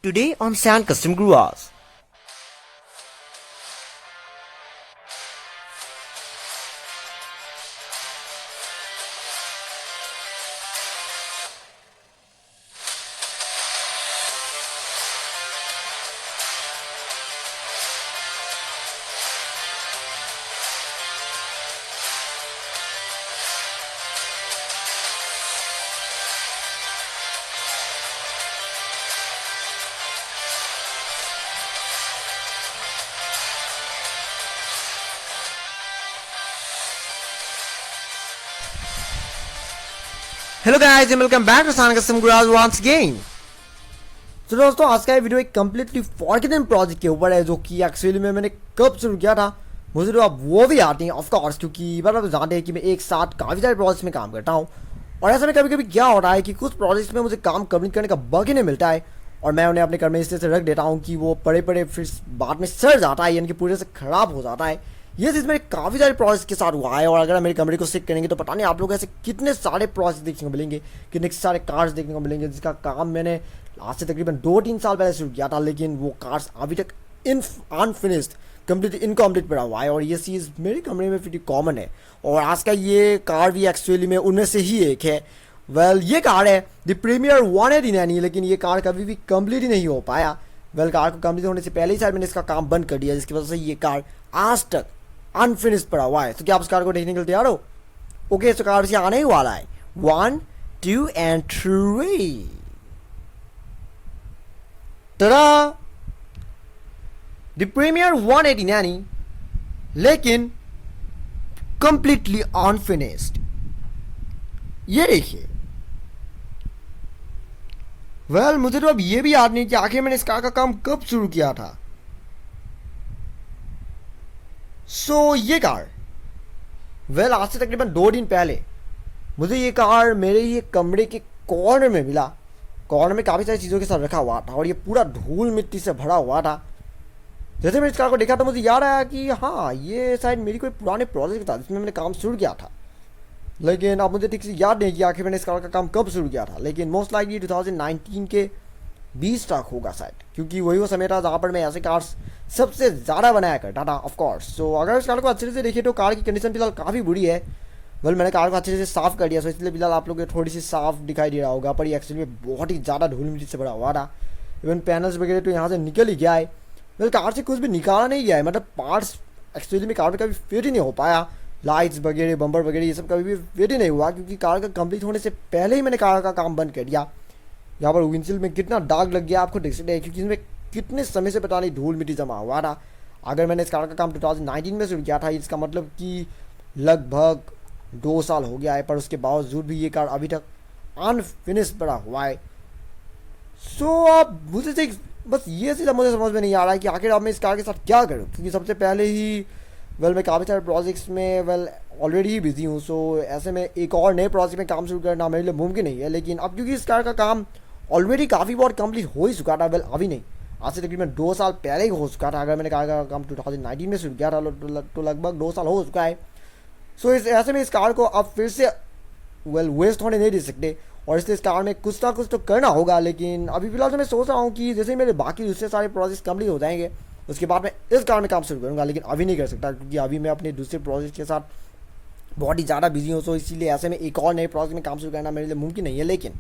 Today on Sand Custom Gruvas. Hello guys and welcome back to Sand Custom Gruvas once again. तो दोस्तों आज का ये video एक कम्प्लीटली फॉरगेटन प्रोजेक्ट के ऊपर है जो कि एक्चुअली में मैंने कब शुरू किया था मुझे तो अब वो भी आती हैं ऑफ कोर्स, क्योंकि मतलब जानते हैं कि मैं एक साथ काफ़ी सारे प्रोजेक्ट्स में काम करता हूँ और ऐसा में कभी कभी क्या हो रहा है कि कुछ प्रोजेक्ट्स में मुझे काम कंप्लीट करने का बग ही नहीं मिलता है और मैं उन्हें अपने घर में इसलिए से रख देता हूँ कि वो पड़े पड़े फिर बाद में सड़ जाता है, यानी कि पूरे से ख़राब हो जाता है। ये चीज़ मेरे काफ़ी सारे प्रोजेक्ट के साथ हुआ है और अगर मेरे कमरे को चेक करेंगे तो पता नहीं आप लोग ऐसे कितने सारे प्रोजेक्ट देखने को मिलेंगे, कितने सारे कार्स देखने को मिलेंगे जिसका काम मैंने आज से तकरीबन 2-3 साल पहले शुरू किया था, लेकिन वो कार्स अभी तक अनफिनिश्ड कंप्लीट इनकम्प्लीट पड़ा हुआ है और ये चीज़ मेरे कमरे में pretty कॉमन है। और आज का ये कार भी एक्चुअली में उनमें से ही एक है। ये कार है द प्रीमियर 189, लेकिन ये कार कभी भी कंप्लीट ही नहीं हो पाया। कार को कंप्लीट होने से पहले ही शायद मैंने इसका काम बंद कर दिया, जिसकी वजह से ये कार आज तक अनफिनिश्ड पड़ा हुआ है। तो क्या आप उस कार को देखने के लिए तैयार हो? ओके, तो कार से आने ही वाला है 1, 2 and 3। tada! द प्रीमियर 189 लेकिन कंप्लीटली अनफिनिश्ड। ये देखिए। मुझे तो अब ये भी याद नहीं कि आखिर मैंने इस कार का काम कब शुरू किया था। ये कार आज से तकरीबन 2 दिन पहले मुझे ये कार मेरे ये कमरे के कॉर्नर में मिला। कॉर्नर में काफ़ी सारी चीज़ों के साथ रखा हुआ था और ये पूरा धूल मिट्टी से भरा हुआ था। जैसे मैंने इस कार को देखा तो मुझे याद आया कि हाँ, ये शायद मेरी कोई पुराने प्रोजेक्ट था जिसमें मैंने काम शुरू किया था, लेकिन अब मुझे ठीक से याद नहीं कि आखिर मैंने इस कार का काम कब शुरू किया था। लेकिन मोस्ट लाइकली 2019 के 20 तक होगा शायद, क्योंकि वही वो समय था जहाँ पर मैं ऐसे कार्स सबसे ज़्यादा बनाया करता था ऑफ कोर्स। सो अगर इस कार को अच्छे से देखिए तो कार की कंडीशन फिलहाल काफ़ी बुरी है। मैंने कार को अच्छे से साफ़ कर दिया, सो इसलिए फिलहाल आप लोगों को थोड़ी सी साफ़ दिखाई दे रहा होगा, पर ये एक्चुअली में बहुत ही ज़्यादा धूल मिट्टी से भरा हुआ था। इवन पैनल्स वगैरह तो यहाँ से निकल ही गया है। कार से कुछ भी निकाला नहीं गया है, मतलब पार्ट्स एक्चुअली में कार में कभी फिट ही नहीं हो पाया। लाइट्स वगैरह, बम्पर वगैरह ये सब कभी भी फिट ही नहीं हुआ, क्योंकि कार का कंप्लीट होने से पहले ही मैंने कार का काम बंद कर दिया। यहाँ पर विंडशील्ड में कितना दाग लग गया आपको देख सकते हैं, क्योंकि इसमें कितने समय से पता नहीं धूल मिट्टी जमा हुआ था। अगर मैंने इस कार का काम 2019 में शुरू किया था, इसका मतलब कि लगभग 2 साल हो गया है, पर उसके बावजूद भी ये कार अभी तक अनफिनिश पड़ा हुआ है। अब मुझे बस ये चीज़ मुझे समझ में नहीं आ रहा है कि आखिर अब मैं इस कार के साथ क्या करूँ, क्योंकि सबसे पहले ही मैं काफ़ी सारे प्रोजेक्ट्स में ऑलरेडी ही बिजी हूँ। ऐसे में एक और नए प्रोजेक्ट में काम शुरू करना मेरे लिए मुमकिन नहीं है। लेकिन अब क्योंकि इस कार का काम ऑलरेडी काफ़ी बहुत कंप्लीट हो ही चुका था, अभी नहीं, आज से तकरीबन 2 साल पहले ही हो चुका था। अगर मैंने कार का काम 2019 में शुरू किया था तो लगभग 2 साल हो चुका है। ऐसे में इस कार को अब फिर से वेस्ट होने नहीं दे सकते और इसलिए इस कार में कुछ ना कुछ तो करना होगा। लेकिन अभी फिलहाल तो मैं सोच रहा हूँ कि जैसे मेरे बाकी दूसरे सारे प्रोजेक्ट्स कंप्लीट हो जाएंगे उसके बाद मैं इस कार में काम शुरू करूँगा, लेकिन अभी नहीं कर सकता क्योंकि अभी मैं अपने दूसरे प्रोजेक्ट के साथ बहुत ही ज़्यादा बिजी हूँ। इसीलिए ऐसे में एक और नए प्रोजेक्ट में काम शुरू करना मेरे लिए मुमकिन नहीं है। लेकिन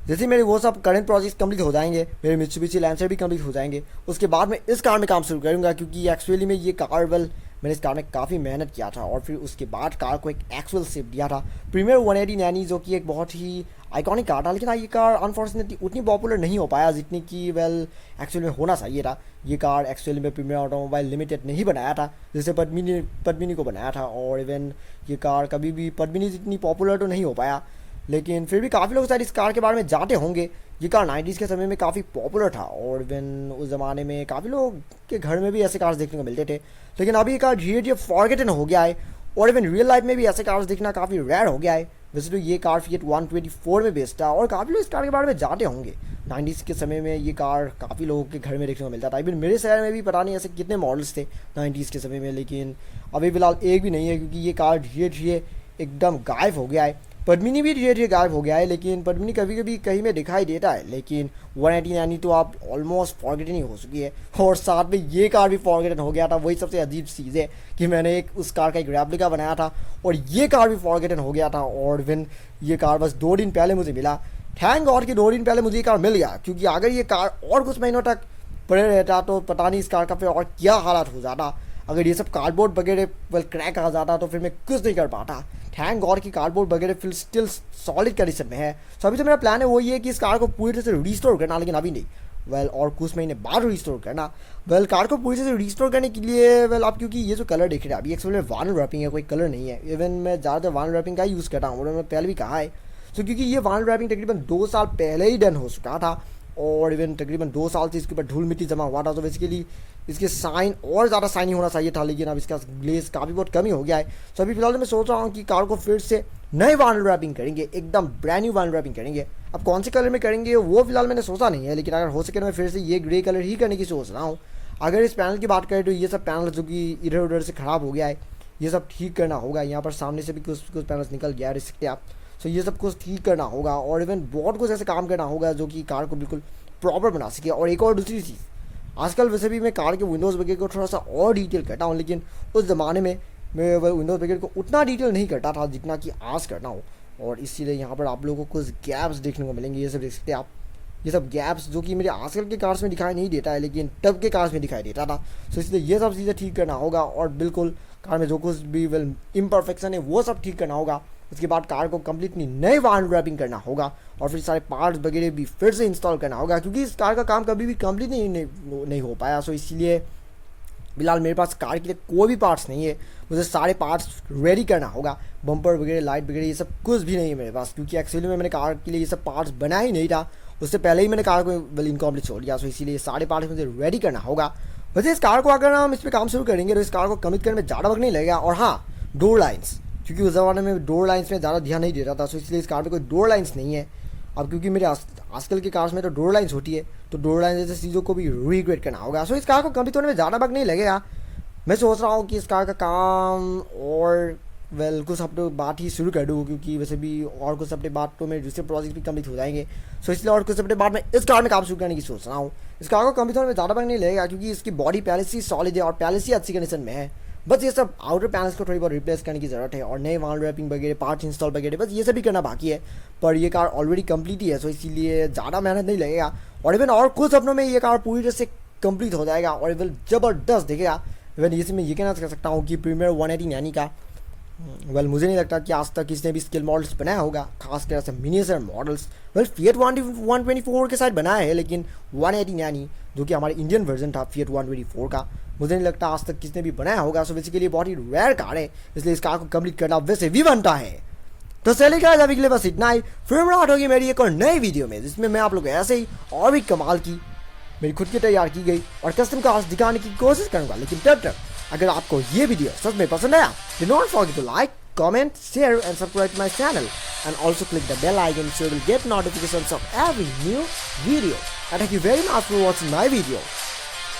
जैसे मेरे वो सब करंट प्रोजेक्ट्स कंप्लीट हो जाएंगे, मेरे मित्सुबिशी लैंसर भी कंप्लीट हो जाएंगे, उसके बाद मैं इस कार में काम शुरू करूँगा, क्योंकि एक्चुअली में ये कार मैंने इस कार में काफ़ी मेहनत किया था और फिर उसके बाद कार को एक एक्चुअल शेप दिया था प्रीमियर 189, जो कि एक बहुत ही आइकॉनिक कार था। लेकिन ये कार अनफॉर्चुनेटली उतनी पॉपुलर नहीं हो पाया जितनी कि एक्चुअली में होना चाहिए था। ये कार एक्चुअली में प्रीमियर ऑटोमोबाइल लिमिटेड नहीं बनाया था, जैसे पद्मिनी को बनाया था। और इवन ये कार कभी भी पद्मिनी जितनी पॉपुलर तो नहीं हो पाया, लेकिन फिर भी काफ़ी लोग शायद इस कार के बारे में जानते होंगे। ये कार 90s के समय में काफ़ी पॉपुलर था और इवन उस ज़माने में काफ़ी लोग के घर में भी ऐसे कार्स देखने को मिलते थे। लेकिन अभी ये कार धीरे धीरे फॉरगेटन हो गया है और इवन रियल लाइफ में भी ऐसे कार्स देखना काफ़ी रेयर हो गया है। वैसे तो ये कार फिएट 124 में बेस्ड था और काफ़ी लोग इस कार के बारे में जानते होंगे। 90s के समय में ये कार काफ़ी लोगों के घर में देखने को मिलता था। इवन मेरे शहर में भी पता नहीं ऐसे कितने मॉडल्स थे 90s के समय में, लेकिन अभी फ़िलहाल एक भी नहीं है, क्योंकि ये कार धीरे धीरे एकदम गायब हो गया है। पद्मिनी भी धीरे धीरे गायब हो गया है, लेकिन पद्मिनी कभी कभी कहीं में दिखाई देता है, लेकिन 180 यानी तो आप ऑलमोस्ट फॉरगेटन ही हो चुकी है। और साथ में ये कार भी फॉरगेटन हो गया था। वही सबसे अजीब चीज़ है कि मैंने उस कार का एक रेप्लिका बनाया था और ये कार भी फॉरगेटन हो गया था। और इवन ये कार बस 2 दिन पहले मुझे मिला। थैंक गॉड कि 2 दिन पहले मुझे ये कार मिल गया, क्योंकि अगर ये कार और कुछ महीनों तक पड़े रहता तो पता नहीं इस कार का फिर और क्या हालात हो जाता। अगर ये सब कार्डबोर्ड वगैरह क्रैक आ जाता तो फिर मैं कुछ नहीं कर पाता। थैंक गॉड की कार्डबोर्ड वगैरह फिर स्टिल सॉलिड कंडीशन में है। सो अभी तो मेरा प्लान है वो ये कि इस कार को पूरी तरह से रिस्टोर करना, लेकिन अभी नहीं। और कुछ महीने बाद रिस्टोर करना। कार को पूरी तरह से रिस्टोर करने के लिए आप क्योंकि ये जो कलर देख रहे हैं अभी एक्चुअली में वाइनल रैपिंग है, कोई कलर नहीं है। इवन मैं ज़्यादातर वाइनल रैपिंग का यूज़ करता हूँ और मैंने पहले भी कहा है। सो क्योंकि ये वाइनल रैपिंग तकरीबन 2 साल पहले ही डन हो चुका था और इवन तकरीबन 2 साल से इसके ऊपर धूल मिट्टी जमा हुआ था। तो बेसिकली इसके साइन और ज़्यादा साइनिंग होना चाहिए था, लेकिन अब इसका ग्लेज काफ़ी बहुत कमी हो गया है। सो अभी फिलहाल मैं सोच रहा हूँ कि कार को फिर से नए वाइनल रैपिंग करेंगे, एकदम ब्रांड न्यू वाइनल रैपिंग करेंगे। अब कौन से कलर में करेंगे वो फिलहाल मैंने सोचा नहीं है, लेकिन अगर हो सके तो मैं फिर से ये ग्रे कलर ही करने की सोच रहा हूँ। अगर इस पैनल की बात करें तो ये सब पैनल जो कि इधर उधर से ख़राब हो गया है, ये सब ठीक करना होगा। यहाँ पर सामने से भी कुछ पैनल्स निकल गया है, देख सकते हैं आप। सो ये सब कुछ ठीक करना होगा और इवन बहुत कुछ ऐसे काम करना होगा जो कि कार को बिल्कुल प्रॉपर बना सके। और एक और दूसरी चीज़, आजकल वैसे भी मैं कार के विंडोज़ वगैरह को थोड़ा सा और डिटेल करता हूँ, लेकिन उस ज़माने में मैं विंडोज़ वगैरह को उतना डिटेल नहीं करता था जितना कि आज करना हो। और इसीलिए यहाँ पर आप लोगों को कुछ गैप्स देखने को मिलेंगे। ये सब देख सकते हैं आप, ये सब गैप्स जो कि मेरे आजकल के कार्स में दिखाई नहीं देता है, लेकिन तब के कार्स में दिखाई देता था। सो इसलिए ये सब चीज़ें ठीक करना होगा और बिल्कुल कार में जो कुछ भी इम्परफेक्शन है वो सब ठीक करना होगा। उसके बाद कार को कम्प्लीटली नए वाइनल रैपिंग करना होगा और फिर सारे पार्ट्स वगैरह भी फिर से इंस्टॉल करना होगा, क्योंकि इस कार का काम कभी भी कंप्लीट नहीं हो पाया। सो इसलिए फिलहाल मेरे पास कार के लिए कोई भी पार्ट्स नहीं है, मुझे सारे पार्ट्स रेडी करना होगा। बम्पर वगैरह, लाइट वगैरह ये सब कुछ भी नहीं है मेरे पास, क्योंकि एक्चुअली में मैंने कार के लिए ये सब पार्ट्स बनाया ही नहीं था। उससे पहले ही मैंने कार को इनकम्प्लीट छोड़ दिया। सो इसीलिए सारे पार्ट्स मुझे रेडी करना होगा। वैसे इस कार को अगर हम इस पर काम शुरू करेंगे तो इस कार को कमिट करने में ज़्यादा वक्त नहीं लगेगा। और हाँ, डोर लाइन्स, क्योंकि उस ज़माने में डोर लाइन्स में ज़्यादा ध्यान नहीं देता था। सो इसलिए इस कार में कोई डोर लाइन्स नहीं है। अब क्योंकि मेरे आजकल के कार्स में तो डोर लाइन्स होती है, तो डोर लाइन जैसे चीज़ों को भी रिक्रिएट करना होगा। सो इस कार को कम्प्लीट होने में ज़्यादा वक्त नहीं लगेगा। मैं सोच रहा हूँ कि इस कार का काम और कुछ हफ्ते बाद ही शुरू कर दूँ, क्योंकि वैसे भी और कुछ हफ्ते बाद तो मेरे दूसरे प्रोजेक्ट भी कंप्लीट हो जाएंगे। सो इसलिए और कुछ हफ्ते बाद मैं इस कार में काम शुरू करने की सोच रहा हूँ। इस कार को कंप्लीट होने में ज़्यादा वक्त नहीं लगेगा, क्योंकि इसकी बॉडी पहले से ही सॉलिड है और पहले से ही अच्छी कंडीशन में है। बस ये सब आउटर पैनल्स को थोड़ी बहुत रिप्लेस करने की ज़रूरत है और नए वाइनल रैपिंग वगैरह, पार्ट्स इंस्टॉल वगैरह, बस ये सब भी करना बाकी है। पर ये कार ऑलरेडी कंप्लीट ही है, सो इसीलिए ज़्यादा मेहनत नहीं लगेगा। और इवन और कुछ हफ्तों में ये कार पूरी तरह से कंप्लीट हो जाएगा और इवन ज़बरदस्त दिखेगा। इवन इसी में ये कहना कर सकता हूँ कि प्रीमियर 180 नैनी का मुझे नहीं लगता कि आज तक किसने भी स्केल मॉडल्स बनाया होगा, खासकर ऐसे मिनिएचर मॉडल्स। फिएट 124 के साथ बनाया है, लेकिन 180 नैनी जो कि हमारे इंडियन वर्जन था फिएट 124 का, मुझे नहीं लगता आज तक किसने भी बनाया होगा। सो बेसिकली बहुत ही रेयर कार है, इसलिए इस कार को कंप्लीट करना वैसे भी बनता है। तो चलिए गाइस, अभी के लिए बस इतना ही। फिर मुलाकात होगी मेरी एक और नई वीडियो में, जिसमें मैं आप लोग ऐसे ही और भी कमाल की मेरी खुद की तैयार की गई और कस्टम कार्स दिखाने की कोशिश करूंगा। लेकिन तब तक अगर आपको ये वीडियो सच में पसंद आया, do not forget to like, comment, share and subscribe to my channel, and also click the bell icon so you will get notifications of every new video. And thank you very much for watching my video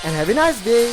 and have a nice day.